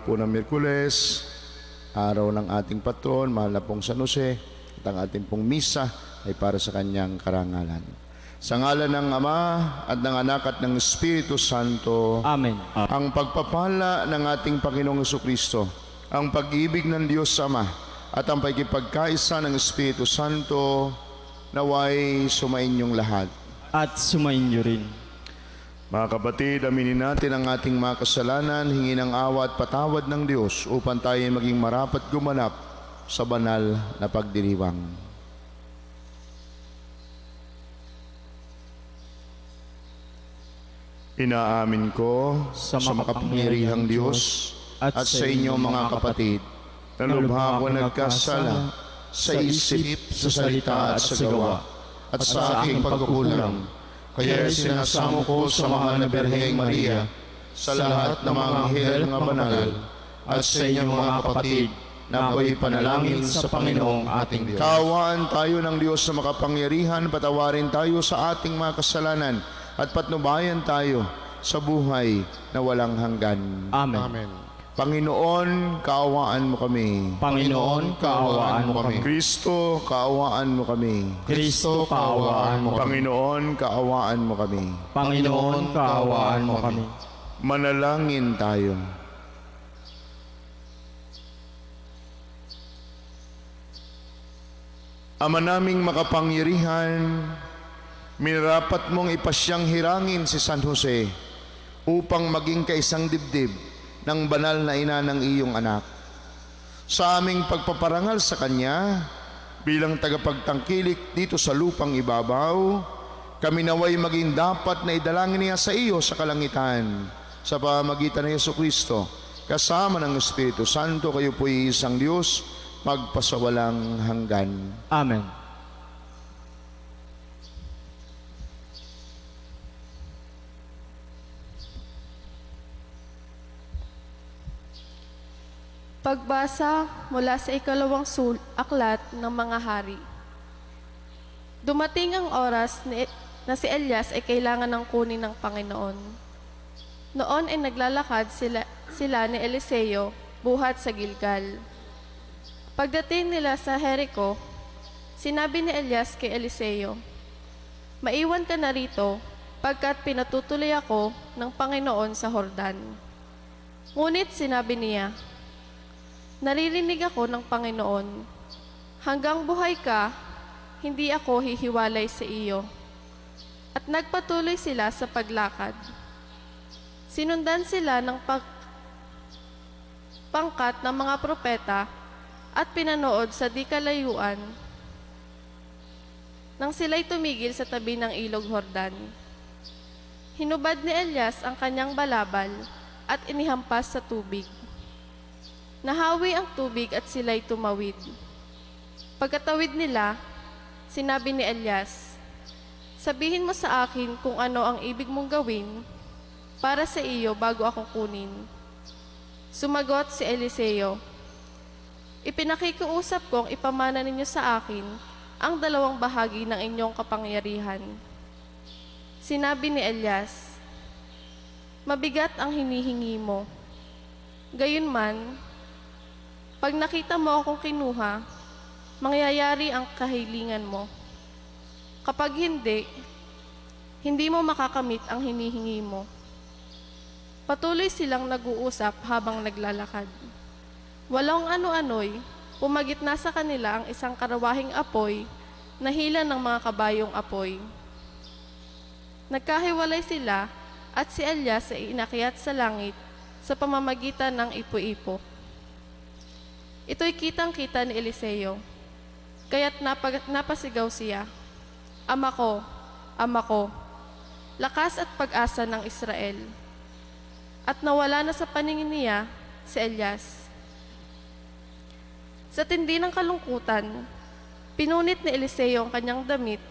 po ng Miyerkules, araw ng ating patron, mahal na pong San Jose, at ang ating pong misa ay para sa kanyang karangalan. Sa ngalan ng Ama at ng Anak at ng Espiritu Santo. Amen. Ang pagpapala ng ating Panginoong Jesucristo, ang pag-ibig ng Diyos Ama, at ang pagkipagkaisa ng Espiritu Santo, naway sumainyong lahat. At sumainyo rin. Mga kapatid, aminin natin ang ating mga kasalanan, hingin ang awa at patawad ng Diyos upang tayo maging marapat gumanap sa banal na pagdiriwang. Inaamin ko sa makapangyarihang Diyos at sa inyo mga kapatid, na lubha ako nagkasala sa isip, sa salita at sa gawa, at sa aking pagkukulang. Kaya sinasamo ko sa mahal na Birheng Maria, sa lahat ng mga anghel na banal, at sa inyong mga kapatid, na ako'y panalangin sa Panginoong ating Diyos. Kaawaan tayo ng Diyos na makapangyarihan, patawarin tayo sa ating mga kasalanan, at patnubayan tayo sa buhay na walang hanggan. Amen. Amen. Panginoon, kaawaan mo kami. Panginoon, kaawaan mo kami. Kristo, kaawaan mo kami. Kristo, kaawaan mo kami. Panginoon, kaawaan mo kami. Panginoon, kaawaan mo kami. Manalangin tayo. Ama naming makapangyarihan, minarapat mong ipasyang hirangin si San Jose upang maging kaisang dibdib ng banal na ina ng iyong anak. Sa aming pagpaparangal sa kanya bilang tagapagtangkilik dito sa lupang ibabaw, kami naway maging dapat na idalangin niya sa iyo sa kalangitan sa pamamagitan ng Jesucristo. Kasama ng Espiritu Santo, kayo po'y isang Diyos, magpasawalang hanggan. Amen. Pagbasa mula sa ikalawang aklat ng mga hari. Dumating ang oras na si Elias ay kailangan ng kunin ng Panginoon. Noon ay naglalakad sila ni Eliseo buhat sa Gilgal. Pagdating nila sa Jericho, sinabi ni Elias kay Eliseo, "Maiwan ka na rito, pagkat pinatutuloy ako ng Panginoon sa Jordan." Ngunit sinabi niya, "Naririnig ako ng Panginoon, hanggang buhay ka, hindi ako hihiwalay sa iyo." At nagpatuloy sila sa paglakad. Sinundan sila ng pangkat ng mga propeta at pinanood sa di kalayuan nang sila'y tumigil sa tabi ng ilog Jordan. Hinubad ni Elias ang kanyang balabal at inihampas sa tubig. Nahawi ang tubig at sila'y tumawid. Pagkatawid nila, sinabi ni Elias, "Sabihin mo sa akin kung ano ang ibig mong gawin para sa iyo bago ako kunin." Sumagot si Eliseo, "Ipinakikiusap kong ipamana ninyo sa akin ang dalawang bahagi ng inyong kapangyarihan." Sinabi ni Elias, "Mabigat ang hinihingi mo. Gayunman, pag nakita mo akong kinuha, mangyayari ang kahilingan mo. Kapag hindi, hindi mo makakamit ang hinihingi mo." Patuloy silang nag-uusap habang naglalakad. Walang ano-ano'y, pumagitna sa kanila ang isang karawahing apoy na hila ng mga kabayong apoy. Nagkahiwalay sila at si Elias ay inakyat sa langit sa pamamagitan ng ipo-ipo. Ito'y kitang-kita ni Eliseo, kaya't napasigaw siya, Ama ko, lakas at pag-asa ng Israel." At nawala na sa paningin niya si Elias. Sa tindi ng kalungkutan, pinunit ni Eliseo ang kanyang damit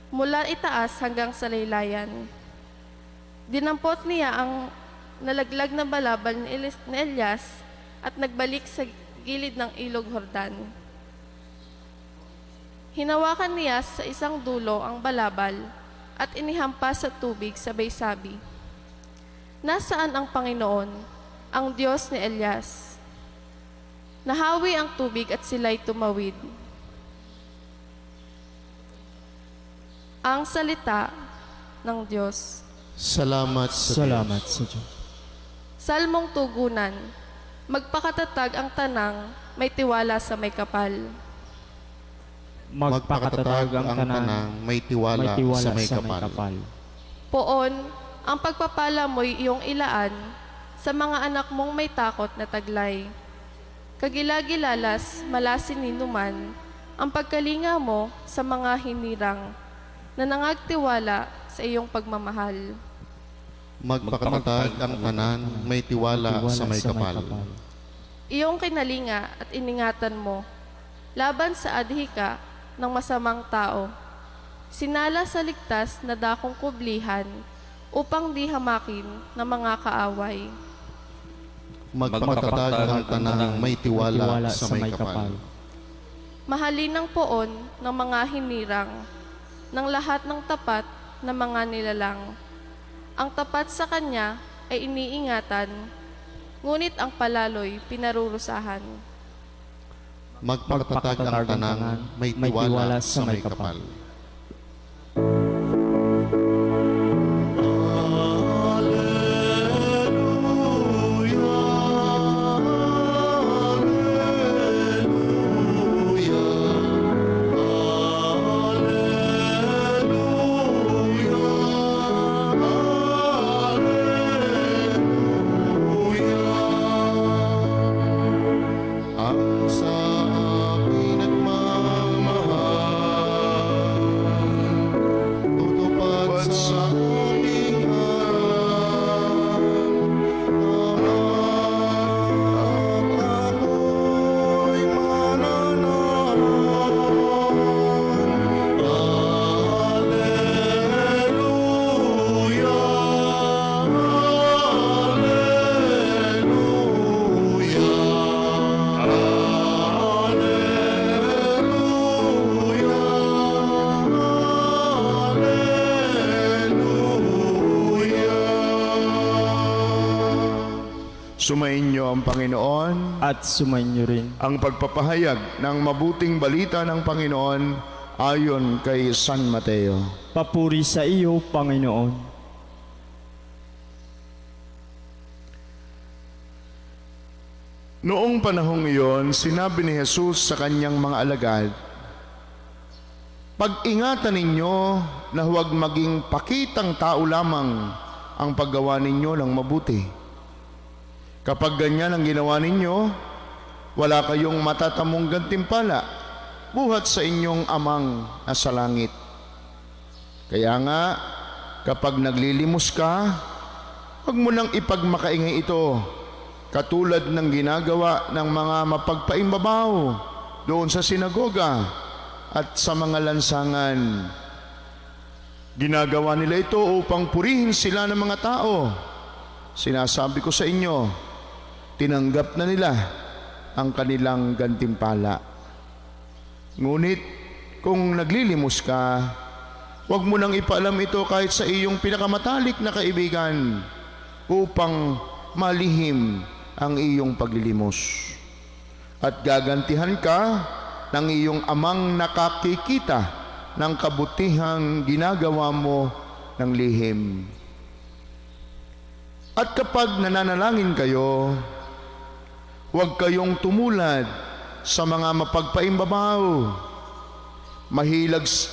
mula itaas hanggang sa laylayan. Dinampot niya ang nalaglag na balabal ni Elias at nagbalik sa gilid ng ilog Jordan. Hinawakan niya sa isang dulo ang balabal at inihampas sa tubig sabay sabi, "Nasaan ang Panginoon, ang Diyos ni Elias. Nahawi ang tubig at sila'y tumawid. Ang salita ng Diyos. Salamat sa Salamat sa Diyos. Salmong tugunan. Magpakatatag ang tanang, may tiwala sa may kapal. Magpakatatag ang tanang, may tiwala, sa may kapal. Poon, ang pagpapala mo'y iyong ilaan sa mga anak mong may takot na taglay. Kagilagilalas, malasin ninuman, ang pagkalinga mo sa mga hinirang na nangagtiwala sa iyong pagmamahal. Magpakatatag ang tanan, may tiwala, sa may kapal. Iyong kinalinga at iningatan mo, laban sa adhika ng masamang tao. Sinala sa ligtas na dakong kublihan, upang di hamakin ng mga kaaway. Magpakatatag ang tanan, may tiwala, sa may kapal. Mahalin ang poon ng mga hinirang, ng lahat ng tapat na mga nilalang. Ang tapat sa kanya ay iniingatan, ngunit ang palaloy pinarurusahan. Magpakatatag ang tanan, may tiwala, sa may kapal. Ang sa akin nagmamahal, tutupad sa aming harap. At ako'y mananahan. Alleluia, Sumainyo ang Panginoon, At sumainyo rin. ang pagpapahayag ng mabuting balita ng Panginoon ayon kay San Mateo. Papuri sa iyo, Panginoon. Noong panahong iyon, sinabi ni Jesus sa kanyang mga alagad, "Pag-ingatan ninyo na huwag maging pakitang tao lamang ang paggawa ninyo ng mabuti. Kapag ganyan ang ginawa ninyo, wala kayong matatamong gantimpala buhat sa inyong amang nasa langit. Kaya nga, kapag naglilimos ka, huwag mo nang ipagmakaingay ito, katulad ng ginagawa ng mga mapagpaimbabaw doon sa sinagoga at sa mga lansangan. Ginagawa nila ito upang purihin sila ng mga tao. Sinasabi ko sa inyo, tinanggap na nila ang kanilang gantimpala. Ngunit kung naglilimos ka, huwag mo nang ipaalam ito kahit sa iyong pinakamatalik na kaibigan upang malihim ang iyong paglilimos. At gagantihan ka ng iyong amang nakakikita ng kabutihang ginagawa mo ng lihim. At kapag nananalangin kayo, huwag kayong tumulad sa mga mapagpaimbabaw.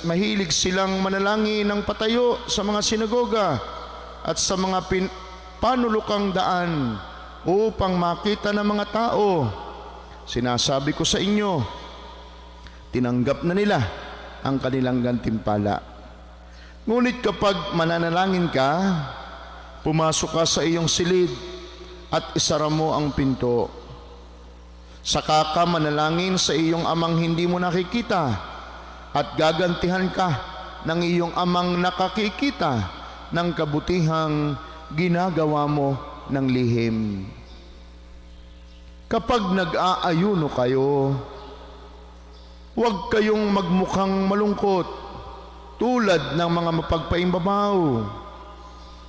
Mahilig silang manalangin ng patayo sa mga sinagoga at sa mga panulukang daan upang makita ng mga tao. Sinasabi ko sa inyo, tinanggap na nila ang kanilang gantimpala. Ngunit kapag mananalangin ka, pumasok ka sa iyong silid at isara mo ang pinto. Saka ka manalangin sa iyong amang hindi mo nakikita at gagantihan ka ng iyong amang nakakikita ng kabutihang ginagawa mo ng lihim. Kapag nag-aayuno kayo, huwag kayong magmukhang malungkot tulad ng mga mapagpaimbabaw.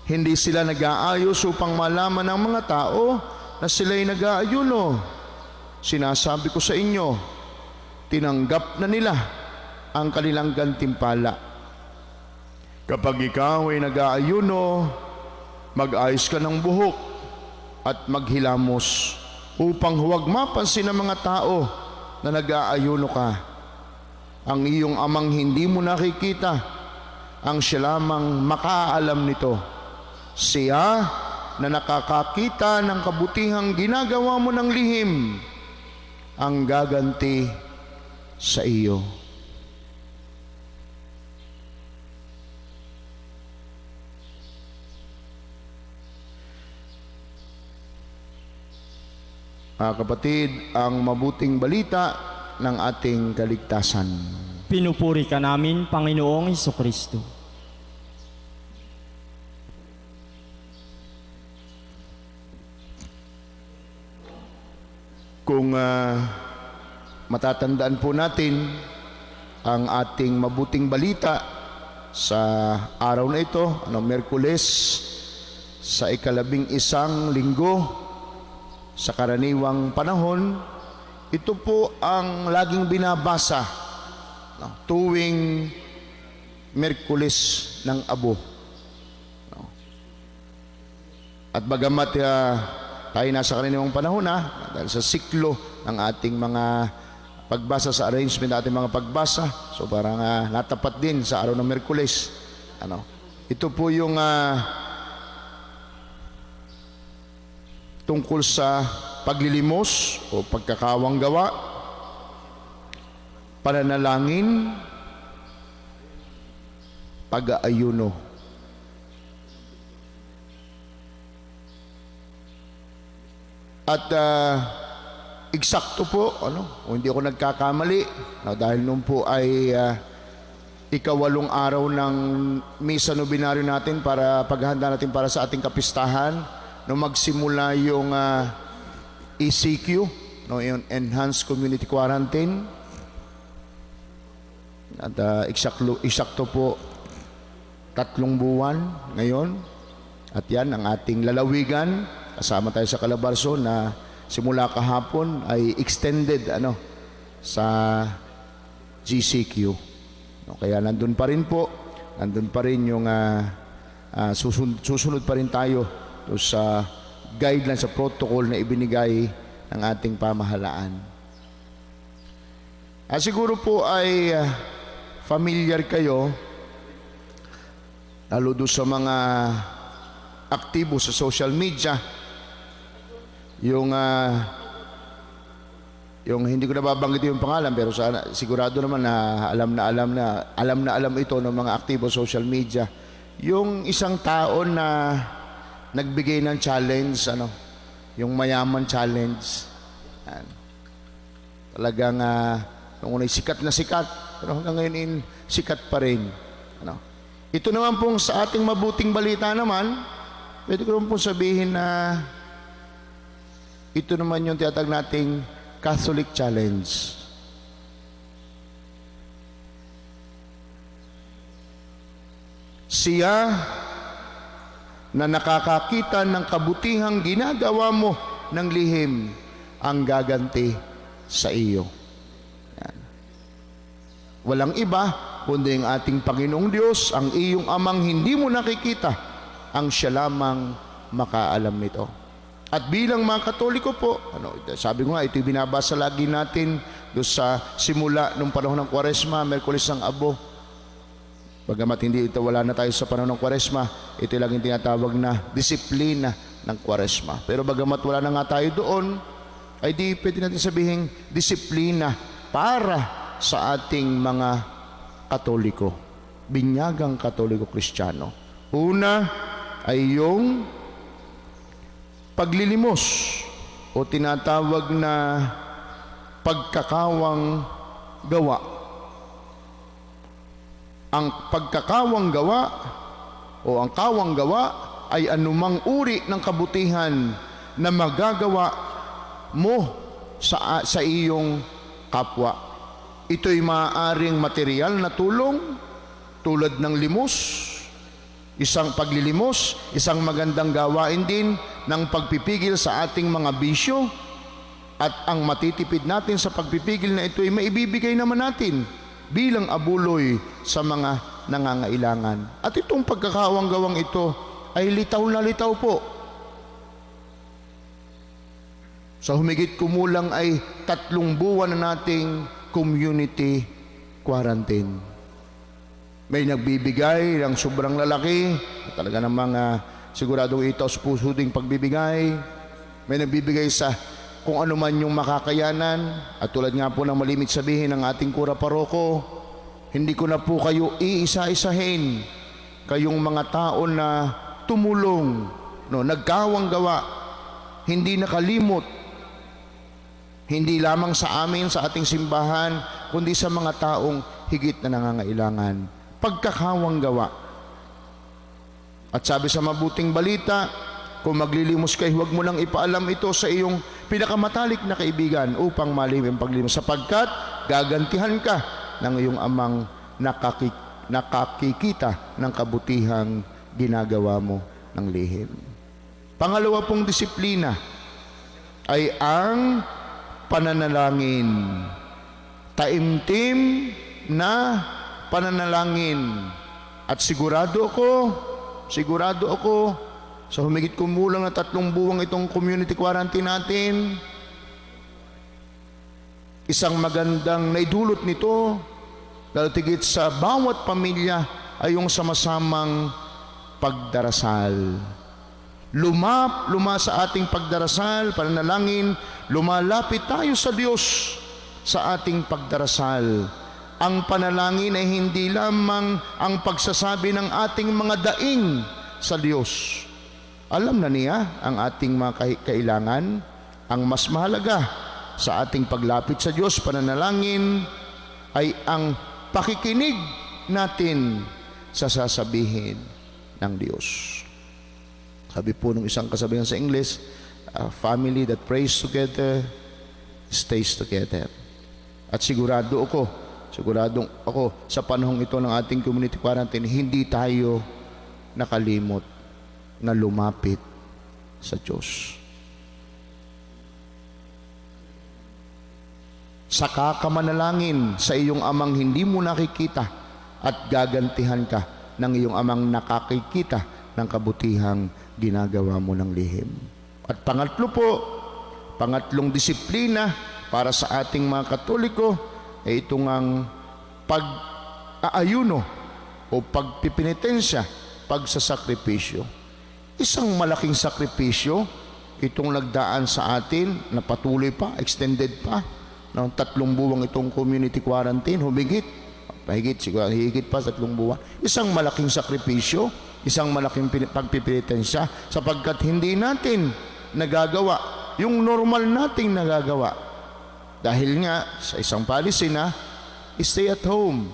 Hindi sila nag-aayos upang malaman ng mga tao na sila'y nag-aayuno. Sinasabi ko sa inyo, tinanggap na nila ang kanilang gantimpala. Kapag ikaw ay nag-aayuno, mag-ayos ka ng buhok at maghilamos upang huwag mapansin ng mga tao na nag-aayuno ka. Ang iyong amang hindi mo nakikita, ang siya lamang makaalam nito. Siya na nakakakita ng kabutihang ginagawa mo ng lihim, ang gaganti sa iyo. Mga kapatid, ang mabuting balita ng ating kaligtasan. Pinupuri ka namin, Panginoong Hesukristo. Kung matatandaan po natin ang ating mabuting balita sa araw na ito, Miyerkules, sa ika-11 linggo sa karaniwang panahon, ito po ang laging binabasa tuwing Miyerkules ng Abo. At bagamat tayo nasa karaniwang panahon dahil sa siklo ng ating mga pagbasa sa arrangement natin mga pagbasa, so parang natapat din sa araw ng Miyerkules. Ito po yung tungkol sa paglilimos o pagkakawang gawa, pananalangin, pag-aayuno. At eksakto po, kung hindi ako nagkakamali, dahil noon po ay ika-8 araw ng misa nobinaryo natin para paghahanda natin para sa ating kapistahan, nung magsimula yung ECQ, yung Enhanced Community Quarantine. At eksakto po 3 buwan ngayon. At yan ang ating lalawigan. Kasama tayo sa Calabarzon na simula kahapon ay extended sa GCQ. Kaya nandun pa rin yung susunod pa rin tayo sa guidelines, sa protocol na ibinigay ng ating pamahalaan. Siguro po ay familiar kayo lalo doon sa mga aktibo sa social media, yung hindi ko nababanggit yung pangalan, pero sigurado naman na alam ito ng mga aktibo sa social media. Yung isang tao na nagbigay ng challenge, yung mayaman challenge. Talagang nung unay sikat na sikat, pero hanggang ngayon sikat pa rin. Ito naman pong sa ating mabuting balita naman, pwede ko naman pong sabihin na ito naman yung tiyatag nating Catholic Challenge. Siya na nakakakita ng kabutihang ginagawa mo ng lihim, ang gaganti sa iyo. Yan. Walang iba kundi ang ating Panginoong Diyos, ang iyong amang hindi mo nakikita, ang siya lamang makaalam nito. At bilang mga Katoliko po, sabi ko nga, ito'y binabasa lagi natin doon sa simula nung panahon ng Kwaresma, Miyerkules ng Abo. Bagamat hindi ito, wala na tayo sa panahon ng Kwaresma, ito lang yung tinatawag na disiplina ng Kwaresma. Pero bagamat wala na nga tayo doon, ay di pwede natin sabihin disiplina para sa ating mga Katoliko, binyagang Katoliko Kristiyano. Una ay yung paglilimos o tinatawag na pagkakawang gawa. Ang pagkakawang gawa o ang kawang gawa ay anumang uri ng kabutihan na magagawa mo sa iyong kapwa. Ito'y maaaring material na tulong tulad ng limos, isang paglilimos, isang magandang gawain din ng pagpipigil sa ating mga bisyo, at ang matitipid natin sa pagpipigil na ito ay maibibigay naman natin bilang abuloy sa mga nangangailangan. At itong pagkakawang-gawang ito ay litaw na litaw po. Sa humigit kumulang ay 3 buwan na nating community quarantine. May nagbibigay ng sobrang lalaki, talaga namang siguradong itaos puso ding pagbibigay. May nagbibigay sa kung ano man yung makakayanan. At tulad nga po ng malimit sabihin ng ating kura paroko, hindi ko na po kayo iisa-isahin. Kayong mga tao na tumulong, nagkawang gawa, hindi nakalimot, hindi lamang sa amin, sa ating simbahan, kundi sa mga taong higit na nangangailangan. Pagkakawang gawa. At sabi sa mabuting balita, kung maglilimos kayo, huwag mo lang ipaalam ito sa iyong pinakamatalik na kaibigan upang malim ang paglimos, sapagkat gagantihan ka ng iyong amang nakakikita ng kabutihang ginagawa mo ng lihim. Pangalawa pong disiplina ay ang pananalangin. Taimtim na pananalangin. At sigurado ako, sa humigit kumulang na 3 buwang itong community quarantine natin, isang magandang naidulot nito, dahil tigit sa bawat pamilya ay yung sama-samang pagdarasal. Luma sa ating pagdarasal, pananalangin, lumalapit tayo sa Diyos sa ating pagdarasal. Ang panalangin ay hindi lamang ang pagsasabi ng ating mga daing sa Diyos. Alam na niya ang ating mga kailangan. Ang mas mahalaga sa ating paglapit sa Diyos, pananalangin, ay ang pakikinig natin sa sasabihin ng Diyos. Sabi po ng isang kasabihan sa English, a family that prays together stays together. At siguradong ako sa panahong ito ng ating community quarantine, hindi tayo nakalimot na lumapit sa Diyos. Saka ka manalangin sa iyong amang hindi mo nakikita at gagantihan ka ng iyong amang nakakikita ng kabutihang ginagawa mo ng lihim. At pangatlong disiplina para sa ating mga Katoliko ay itong ang pag-aayuno o pagpipinitensya, pagsasakripisyo. Isang malaking sakripisyo itong nagdaan sa atin na patuloy pa, extended pa, ng 3 buwang itong community quarantine, higit pa 3 buwan. Isang malaking sakripisyo, isang malaking pagpipinitensya, sapagkat hindi natin nagagawa yung normal nating nagagawa. Dahil nga sa isang policy na stay at home.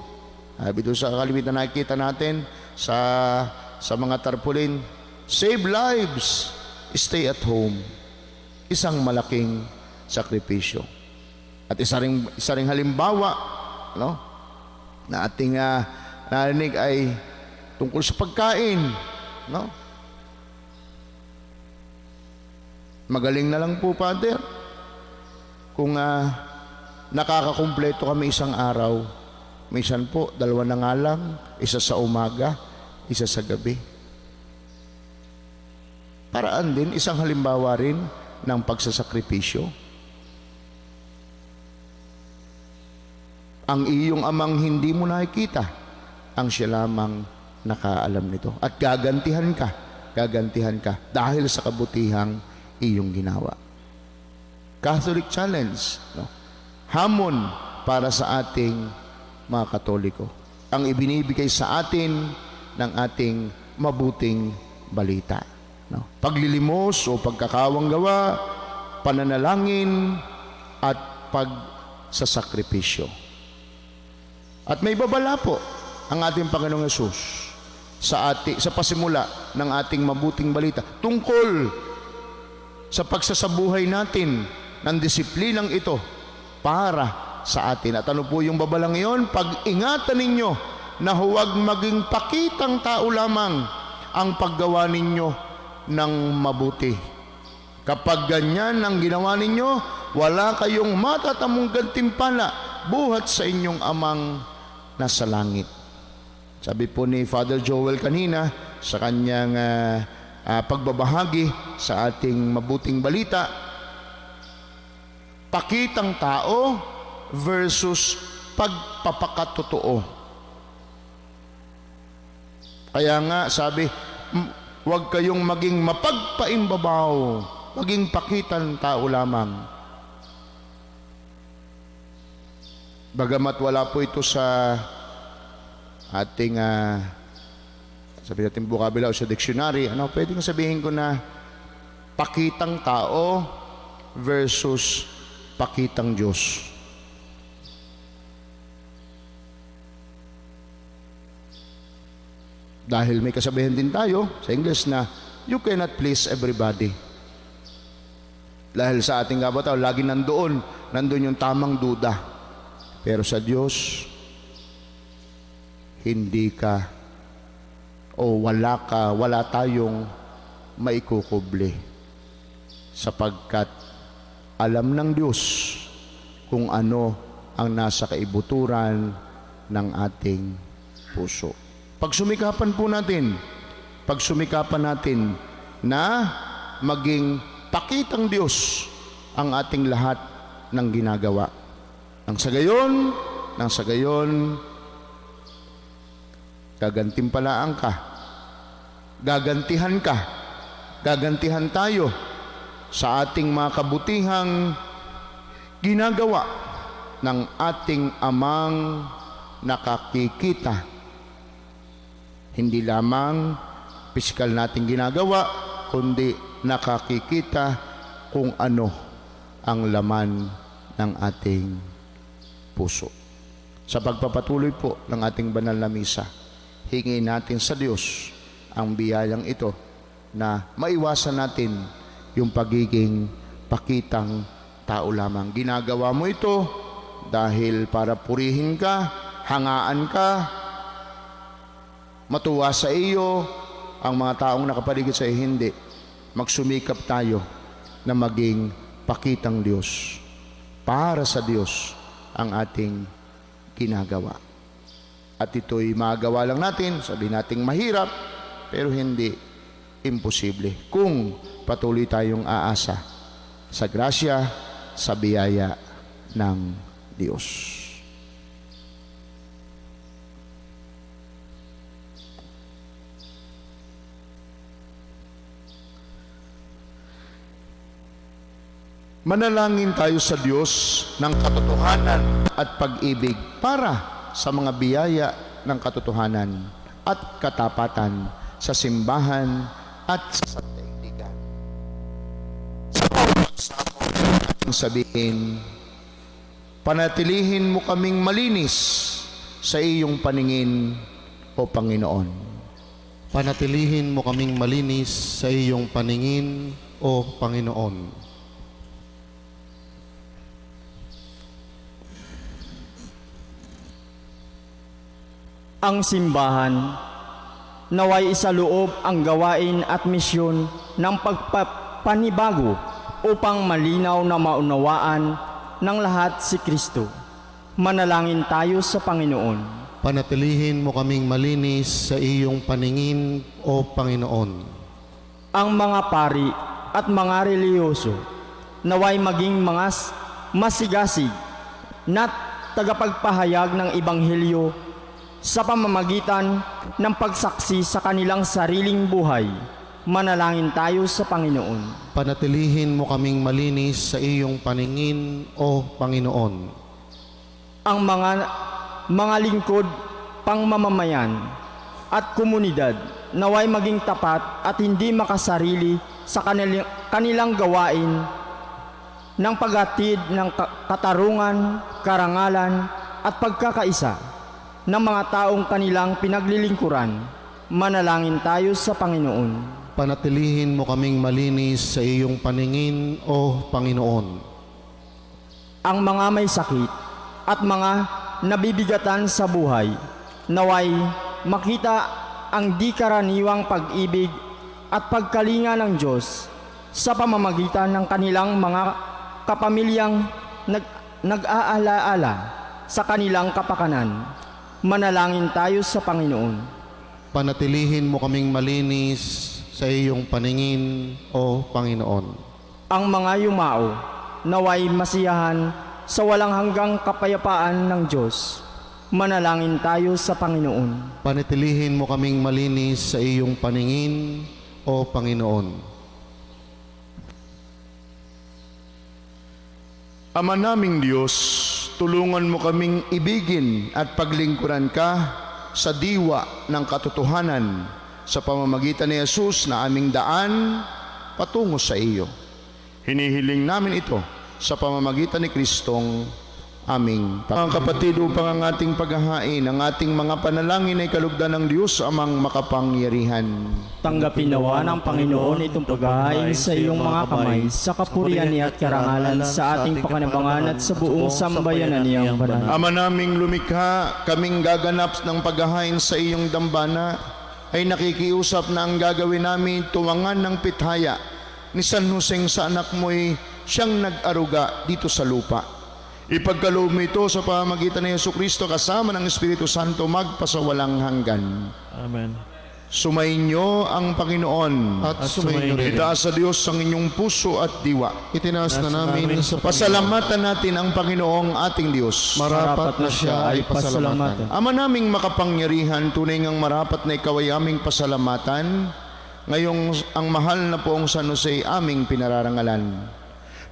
Sabi doon sa kalimitan na nakikita natin sa mga tarpaulin, save lives, stay at home. Isang malaking sakripisyo. At isa ring halimbawa na ating narinig ay tungkol sa pagkain. Magaling na lang po, Father, kung nakakakumpleto kami isang araw. Minsan po, 2 na nga lang, isa sa umaga, isa sa gabi. Paraan din, isang halimbawa rin ng pagsasakripisyo. Ang iyong amang hindi mo nakikita, ang siya lamang nakaalam nito. At gagantihan ka dahil sa kabutihang iyong ginawa. Catholic challenge, hamon para sa ating mga Katoliko. Ang ibinibigay sa atin ng ating mabuting balita. Paglilimos o pagkakawang gawa, pananalangin, at pagsasakripisyo. At may babala po ang ating Panginoong Hesus sa pasimula ng ating mabuting balita tungkol sa pagsasabuhay natin ng disiplinang ito para sa atin. At ano po yung babalang iyon? Pag-ingatan ninyo na huwag maging pakitang tao lamang ang paggawa ninyo ng mabuti Kapag ganyan ang ginawa ninyo, wala kayong matatamong gantimpala buhat sa inyong amang nasa langit. Sabi po ni Father Joel kanina sa kanyang pagbabahagi sa ating mabuting balita, pakitang tao versus pagpapakatotoo. Kaya nga sabi, huwag kayong maging mapagpaimbabaw, maging pakitang tao lamang. Bagamat wala po ito sa ating sabi natin vocabulary o sa dictionary, pwedeng sabihin ko na pakitang tao versus pakitang Diyos. Dahil may kasabihan din tayo sa English na you cannot please everybody. Dahil sa ating kabataw, lagi nandun yung tamang duda. Pero sa Diyos, hindi ka o wala tayong maikukubli. Sapagkat alam ng Diyos kung ano ang nasa kaibuturan ng ating puso. Pagsumikapan natin na maging pakitang Diyos ang ating lahat ng ginagawa. Nang sa gayon, gagantimpalaan ka, gagantihan tayo sa ating mga kabutihang ginagawa ng ating amang nakakikita. Hindi lamang pisikal nating ginagawa, kundi nakakikita kung ano ang laman ng ating puso. Sa pagpapatuloy po ng ating banal na misa, hingin natin sa Diyos ang biyayang ito na maiwasan natin yung pagiging pakitang tao lamang. Ginagawa mo ito dahil para purihin ka, hangaan ka, matuwa sa iyo ang mga taong nakapaligid sa iyo. Hindi. Magsumikap tayo na maging pakitang Diyos. Para sa Diyos ang ating ginagawa. At ito'y magawa lang natin, sabihin nating mahirap, pero hindi imposible kung patuloy tayong aasa sa grasya, sa biyaya ng Diyos. Manalangin tayo sa Diyos ng katotohanan at pag-ibig para sa mga biyaya ng katotohanan at katapatan sa simbahan at sa daigdigan. Sa bawat sakop natin sabihin, panatilihin mo kaming malinis sa iyong paningin, O Panginoon. Panatilihin mo kaming malinis sa iyong paningin, O Panginoon. Ang simbahan, naway isaloob ang gawain at misyon ng pagpapanibago upang malinaw na maunawaan ng lahat si Kristo. Manalangin tayo sa Panginoon. Panatilihin mo kaming malinis sa iyong paningin, O Panginoon. Ang mga pari at mga reliyoso, naway maging mga masigasig na tagapagpahayag ng Ebanghelyo sa pamamagitan ng pagsaksi sa kanilang sariling buhay. Manalangin tayo sa Panginoon. Panatilihin mo kaming malinis sa iyong paningin, O Panginoon. Ang mga lingkod, pangmamamayan at komunidad naway maging tapat at hindi makasarili sa kanilang gawain ng paghatid ng katarungan, karangalan at pagkakaisa ng mga taong kanilang pinaglilingkuran. Manalangin tayo sa Panginoon. Panatilihin mo kaming malinis sa iyong paningin, O Panginoon. Ang mga may sakit at mga nabibigatan sa buhay, naway makita ang di karaniwang pag-ibig at pagkalinga ng Diyos sa pamamagitan ng kanilang mga kapamilyang nag-aalaala sa kanilang kapakanan. Manalangin tayo sa Panginoon. Panatilihin mo kaming malinis sa iyong paningin, O Panginoon. Ang mga yumao naway masiyahan sa walang hanggang kapayapaan ng Diyos. Manalangin tayo sa Panginoon. Panatilihin mo kaming malinis sa iyong paningin, O Panginoon. Ama naming Diyos, tulungan mo kaming ibigin at paglingkuran ka sa diwa ng katotohanan sa pamamagitan ni Jesus na aming daan patungo sa iyo. Hinihiling namin ito sa pamamagitan ni Kristong aming mga kapatid, upang ang ating paghahain, ang ating mga panalangin ay kalugdan ng Diyos amang makapangyarihan. Tanggapin nawa ng Panginoon itong paghahain sa iyong mga kamay, sa kapurihan niya at karangalan, sa ating pakanabangan at sa buong sambayanan niyang banal. Ama naming lumikha, kaming gaganap ng paghahain sa iyong dambana, ay nakikiusap na ang gagawin namin tuwangan ng pithaya ni San Joseng sa anak mo'y siyang nag-aruga dito sa lupa. Ipagkaloob mo ito sa pamamagitan ni Jesucristo kasama ng Espiritu Santo magpasawalang hanggan. Amen. Sumainyo ang Panginoon. At sumainyo rin. Itaas sa Diyos ang inyong puso at diwa. Itinaas na namin sa Pasalamatan natin ang Panginoong ating Diyos. Marapat na siya ay pasalamatan. Ama naming makapangyarihan, tunay ngang marapat na ikaw ay aming pasalamatan. Ngayong ang mahal na poong San Jose aming pinararangalan.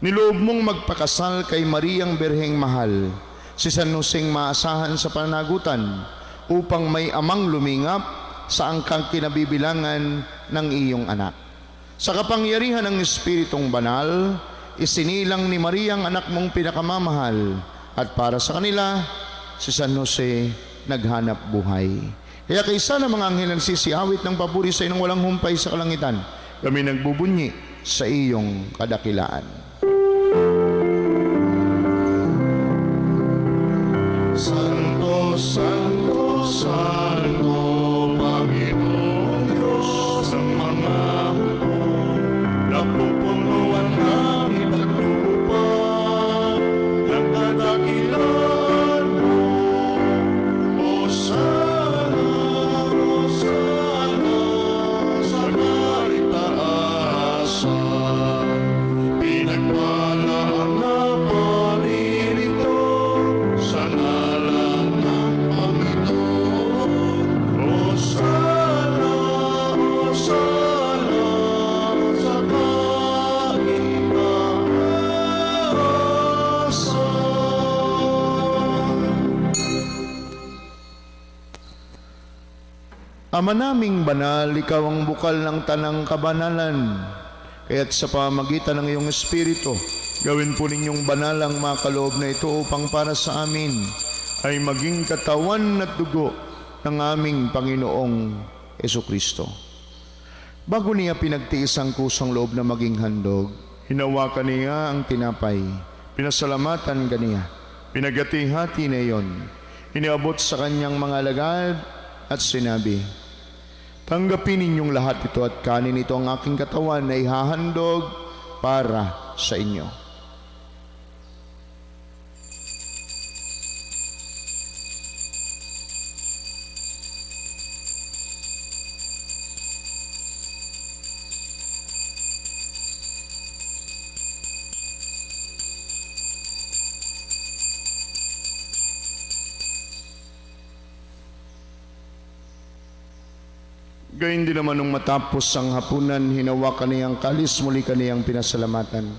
Niloob mong magpakasal kay Mariang Birheng Mahal, si San Joseng maasahan sa pananagutan, upang may amang lumingap sa angkang kinabibilangan ng iyong anak. Sa kapangyarihan ng Espiritong Banal, isinilang ni Maria ang anak mong pinakamamahal, at para sa kanila, si San Jose naghanap buhay. Kaya kaysa ng mga anghel nagsisiawit ng papuri sa inong walang humpay sa kalangitan, kami nagbubunyi sa iyong kadakilaan. Santo, Santo, Santo, Panginoong Diyos ng mga hukbo, napupunuan namin at lupa ng kadakilaan mo. Hosana, Hosana, sa kaitaasan, pinagpala ang naparirito sa ngalan ng Panginoon. Hosana, Hosana, sa kaitaasan. Ama naming banal, ikaw ang bukal ng tanang kabanalan. Kaya't sa pamagitan ng iyong Espiritu, gawin po ninyong banal ang mga kaloob na ito upang para sa amin ay maging katawan at dugo ng aming Panginoong Jesucristo. Bago niya pinagtiis ang kusang loob na maging handog, hinawakan niya ang tinapay, pinasalamatan kaniya, pinagati-hati na iyon, iniabot sa kanyang mga alagad at sinabi, tanggapin ninyong lahat ito at kanin ito ang aking katawan na ihahandog para sa inyo. Gayun din naman nung matapos ang hapunan, hinawakan niyang kalis, muli kaniyang pinasalamatan.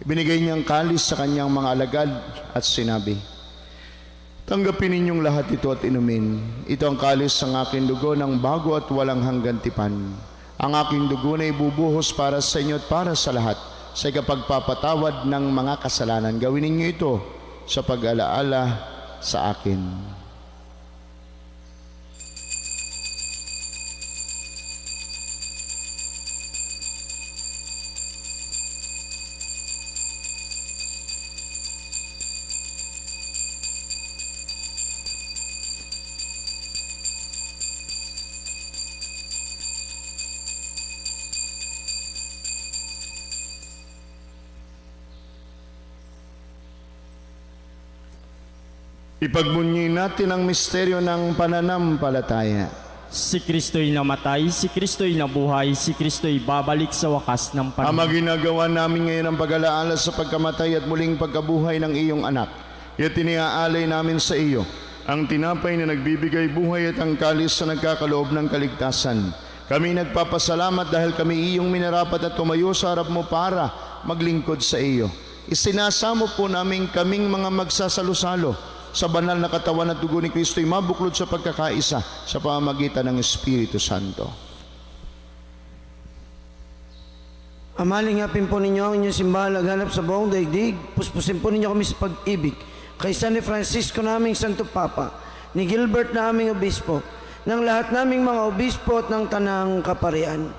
Ibinigay niyang kalis sa kanyang mga alagad at sinabi, tanggapin ninyong lahat ito at inumin. Ito ang kalis ng aking dugo ng bago at walang hanggan tipan. Ang aking dugo na ibubuhos para sa inyo at para sa lahat sa ikapagpapatawad ng mga kasalanan. Gawin ninyo ito sa pag-alaala sa akin. Ipagbunyi natin ang misteryo ng pananampalataya. Si Kristo'y namatay, si Kristo'y nabuhay, si Kristo'y babalik sa wakas ng panahon. Ama, ginagawa namin ngayon ang pag-alaala sa pagkamatay at muling pagkabuhay ng iyong anak. Kaya tiniaalay namin sa iyo ang tinapay na nagbibigay buhay at ang kalis na nagkakaloob ng kaligtasan. Kami nagpapasalamat dahil kami iyong minarapat at tumayo sa harap mo para maglingkod sa iyo. Isinasamo po namin kaming mga magsasalo-salo sa banal na katawan at dugo ni Kristo'y mabuklod sa pagkakaisa sa pamamagitan ng Espiritu Santo. Amalingapin po ninyo ang inyong simbahan laganap sa buong daigdig. Puspusin po ninyo kami sa pag-ibig. Kay San Francisco naming Santo Papa, ni Gilbert na aming obispo, ng lahat naming mga obispo at ng tanang kaparian.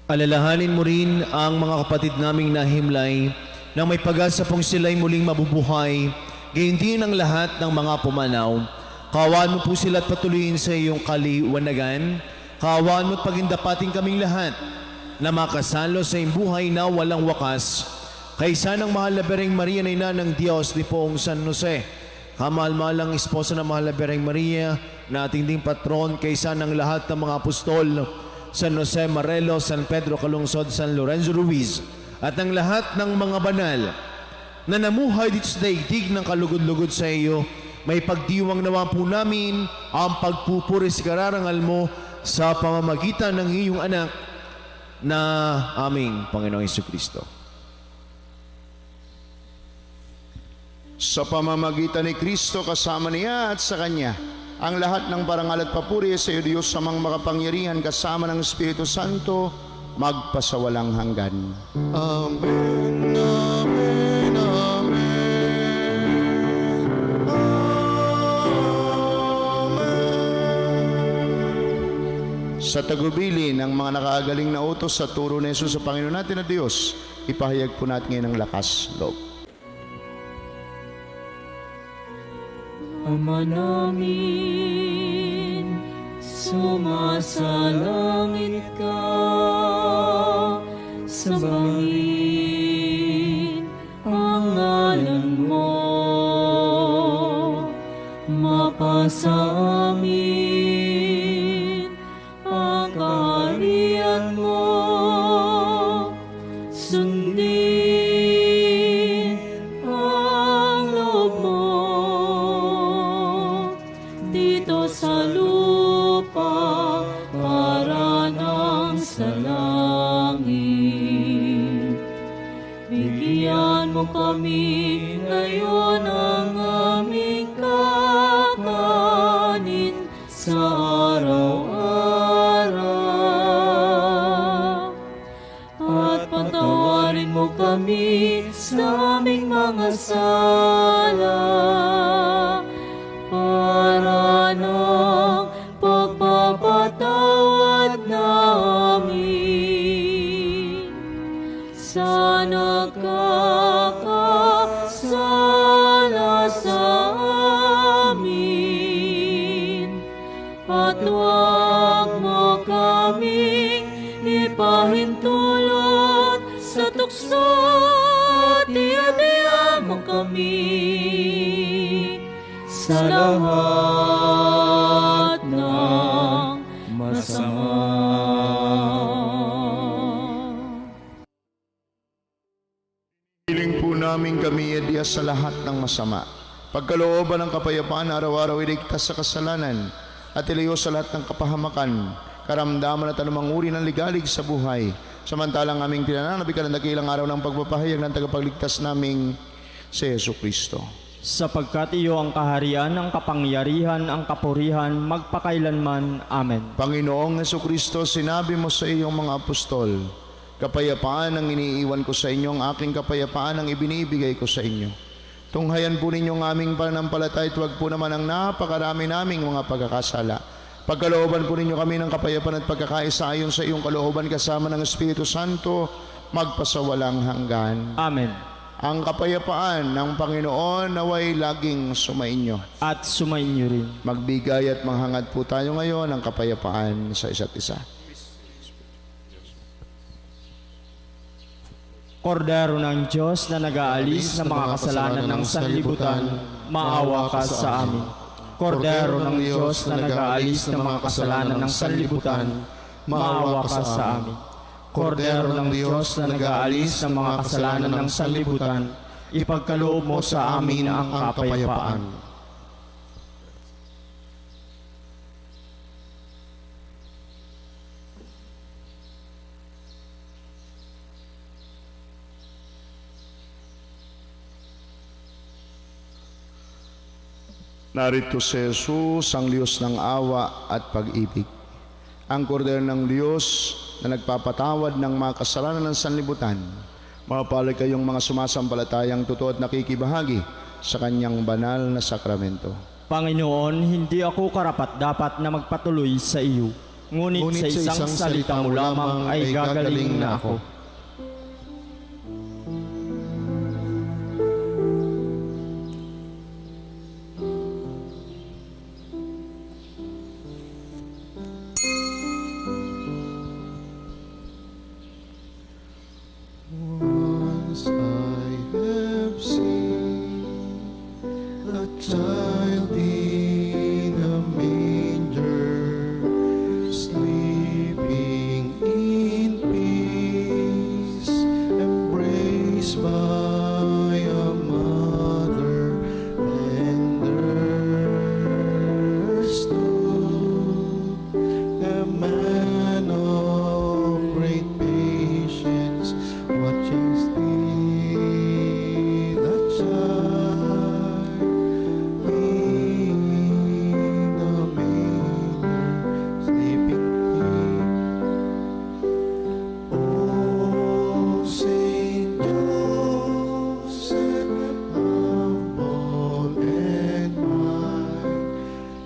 Alalahanin mo rin ang mga kapatid naming nahimlay na may pag-asa pong sila'y muling mabubuhay, gayon din ang lahat ng mga pumanaw. Kaawaan mo po sila at patuloyin sa iyong kaliwanagan. Kaawaan mo at pagindapating kaming lahat na makasalo sa iyong buhay na walang wakas. Kaysa ng mahal na Bereng Maria na ina ng Diyos ni Poong San Jose, kamahal-mahalang esposa ng mahal na Bereng Maria na ating ding patron, kaysa ng lahat ng mga apostol, San Jose Marelo, San Pedro Calungsod, San Lorenzo Ruiz, at ng lahat ng mga banal na namuhay dito sa daigdig ng kalugod-lugod sa iyo, may pagdiwang naman po namin ang pagpupuri sa kararangal mo sa pamamagitan ng iyong anak na aming Panginoong Jesucristo. Sa pamamagitan ni Kristo, kasama niya at sa Kanya, ang lahat ng parangal at papuri sa iyo, Diyos, sa mga makapangyarihan kasama ng Espiritu Santo, magpasawalang hanggan. Amen, amen, amen. Sa tagubili ng mga nakaagaling na utos sa turo ni Jesus sa Panginoon natin na Diyos, ipahayag po natin ngayon ang lakas loob. Ama namin, sumasalangit ka, sambahin ang ngalan mo, mapasa amin ang kaharian mo, sundin ang loob mo dito sa lupa para nang sa langit. Bigyan mo kami ngayon ng aming kakanin sa araw-araw. At patawarin mo kami sa aming mga sala para ng pagpapatawad namin sa nagkakasala sa amin. At huwag mo kaming ipahintulot sa tukso, at iadya mo kami sa lahat ng masama. Hiling po namin kami iadya sa lahat ng masama. Pagkalooban ng kapayapaan, araw-araw iligtas sa kasalanan at ilayo sa lahat ng kapahamakan, karamdaman at anumang uri ng ligalig sa buhay. Samantalang aming pinananabikan ng dakilang araw ng pagpapahayag ng tagapagligtas naming si Jesucristo. Sapagkat iyo ang kaharian, ang kapangyarihan, ang kapurihan, magpakailanman. Amen. Panginoong Jesucristo, sinabi mo sa iyong mga apostol, kapayapaan ang iniiwan ko sa inyo, ang aking kapayapaan ang ibinibigay ko sa inyo. Tunghayan po ninyo ang aming pananampalataya at huwag po naman ang napakarami naming mga pagkakasala. Pagkalooban po ninyo kami ng kapayapaan at pagkakaisa ayon sa iyong kalooban kasama ng Espiritu Santo, magpasawalang hanggan. Amen. Ang kapayapaan ng Panginoon naway laging sumainyo. At sumainyo rin. Magbigay at manghangad po tayo ngayon ng kapayapaan sa isa't isa. Kordero ng Diyos na nag-aalis ng mga kasalanan ng sanlibutan, maawa ka sa amin. Kordero ng Diyos na nag-aalis ng mga kasalanan ng sanlibutan, maawa ka sa amin. Kordero ng Diyos na nag-aalis ng mga kasalanan ng sanlibutan, ipagkaloob mo sa amin ang kapayapaan. Narito si Jesus, ang Diyos ng awa at pag-ibig. Ang kordero ng Diyos na nagpapatawad ng mga kasalanan ng sanlibutan. Mapalad kayong mga sumasampalatayang totoo at nakikibahagi sa kanyang banal na sakramento. Panginoon, hindi ako karapat-dapat na magpatuloy sa iyo. Ngunit sa isang salita mo lamang ay gagaling na ako. Once I have seen a child in a manger, sleeping in peace, embraced by a mother, and there stood a man of great patience, watching still a child in the manger, sleeping deep. Oh, Saint Joseph, humble and mild,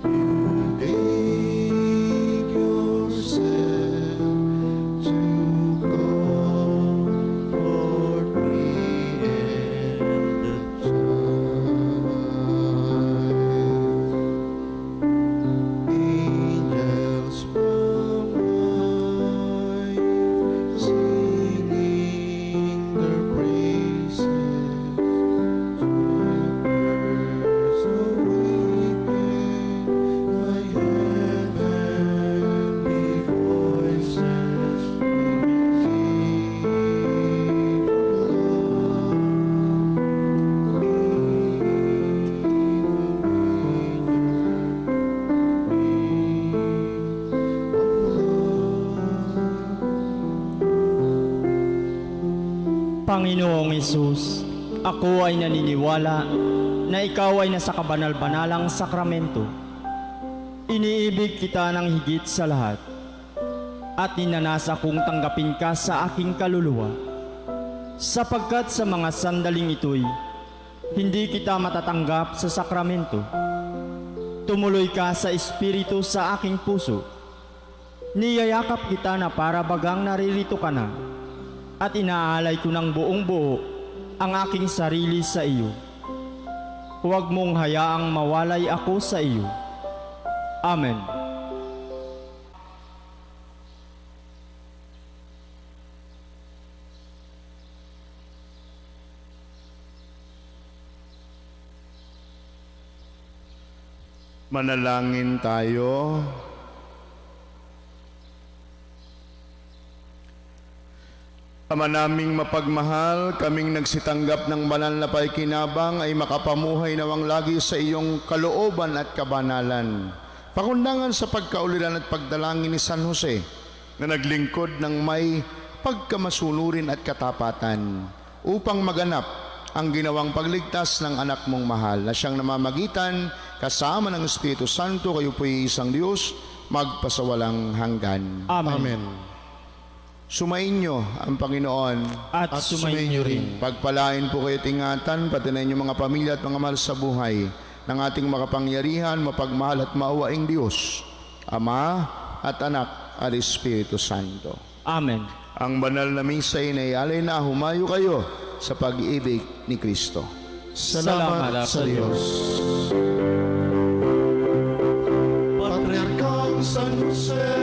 you gave yourself to comfort me and the child. Angels from high, singing their praises, shepherds awaken by heavenly voices, bringing Panginoong Isus, ako ay naniniwala na ikaw ay nasa kabanal-banalang sakramento. Iniibig kita ng higit sa lahat at ninanasa kong tanggapin ka sa aking kaluluwa, sapagkat sa mga sandaling ito'y hindi kita matatanggap sa sakramento. Tumuloy ka sa Espiritu sa aking puso. Niyayakap kita na para bagang naririto ka na, at inaalay ko ng buong buo ang aking sarili sa iyo. Huwag mong hayaang mawalay ako sa iyo. Amen. Manalangin tayo. Ama naming mapagmahal, kaming nagsitanggap ng banal na paikinabang ay makapamuhay nawang lagi sa iyong kalooban at kabanalan. Pakundangan sa pagkauliran at pagdalangin ni San Jose na naglingkod ng may pagkamasunurin at katapatan upang maganap ang ginawang pagligtas ng anak mong mahal na siyang namamagitan kasama ng Espiritu Santo, kayo po'y isang Diyos, magpasawalang hanggan. Amen. Sumainyo ang Panginoon. At sumainyo rin. Pagpalain po kayo tingatan, pati na inyong mga pamilya at mga mahal sa buhay ng ating makapangyarihan, mapagmahal at maawaing Diyos, Ama at Anak at Espiritu Santo. Amen. Ang banal na misa ay naialay na humayo kayo sa pag-ibig ni Kristo. Salamat sa Diyos. Patriarkang San Jose,